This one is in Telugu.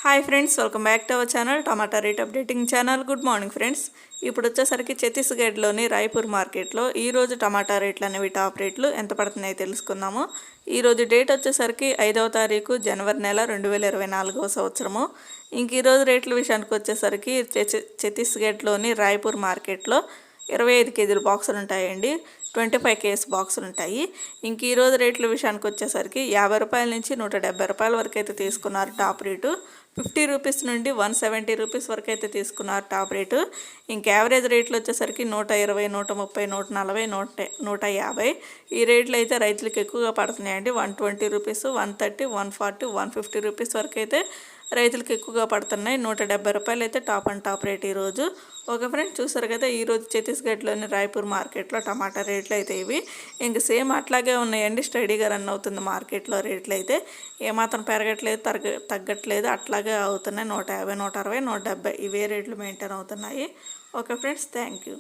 Hi friends, welcome back to our channel tomato rate updating channel. Good morning friends. ఇప్పుడు వచ్చేసరికి ఛత్తీస్గఢ్లోని రాయ్పూర్ మార్కెట్లో ఈరోజు టమాటా రేట్లు అనేవి టాప్ రేట్లు ఎంత పడుతున్నాయో తెలుసుకుందాము. ఈరోజు డేట్ వచ్చేసరికి 5వ తారీఖు జనవరి నెల 2024వ సంవత్సరము. ఇంక ఈరోజు రేట్ల విషయానికి వచ్చేసరికి ఛత్తీస్గఢ్లోని రాయ్పూర్ మార్కెట్లో 25 కేజీల బాక్సులు ఉంటాయండి. 25 కేజీ బాక్సులు ఉంటాయి. ఇంక ఈరోజు రేట్ల విషయానికి వచ్చేసరికి 50 రూపాయల నుంచి 170 రూపాయల వరకు అయితే తీసుకున్నారు టాప్ రేటు. 50 రూపీస్ నుండి 170 రూపీస్ వరకు అయితే తీసుకున్నారు టాప్ రేటు. ఇంక యావరేజ్ రేట్లు వచ్చేసరికి 120, 130, 140, 150 ఈ రేట్లు అయితే రైతులకు ఎక్కువగా పడుతున్నాయండి. 120 రూపీస్, 130, 140, 150 రూపీస్ వరకు అయితే రైతులకు ఎక్కువగా పడుతున్నాయి. 170 రూపాయలు అయితే టాప్ అండ్ టాప్ రేట్ ఈరోజు. ఓకే ఫ్రెండ్స్, చూసారు కదా ఈరోజు ఛత్తీస్గఢ్లోని రాయ్పూర్ మార్కెట్లో టమాటా రేట్లు అయితే ఇవి. ఇంక సేమ్ అట్లాగే ఉన్నాయండి, స్టడీగా రన్ అవుతుంది మార్కెట్లో. రేట్లు అయితే ఏమాత్రం పెరగట్లేదు, తగ్గట్లేదు, అట్లాగే అవుతున్నాయి. 150, 160, 170 ఇవే రేట్లు మెయింటైన్ అవుతున్నాయి. Okay friends, thank you.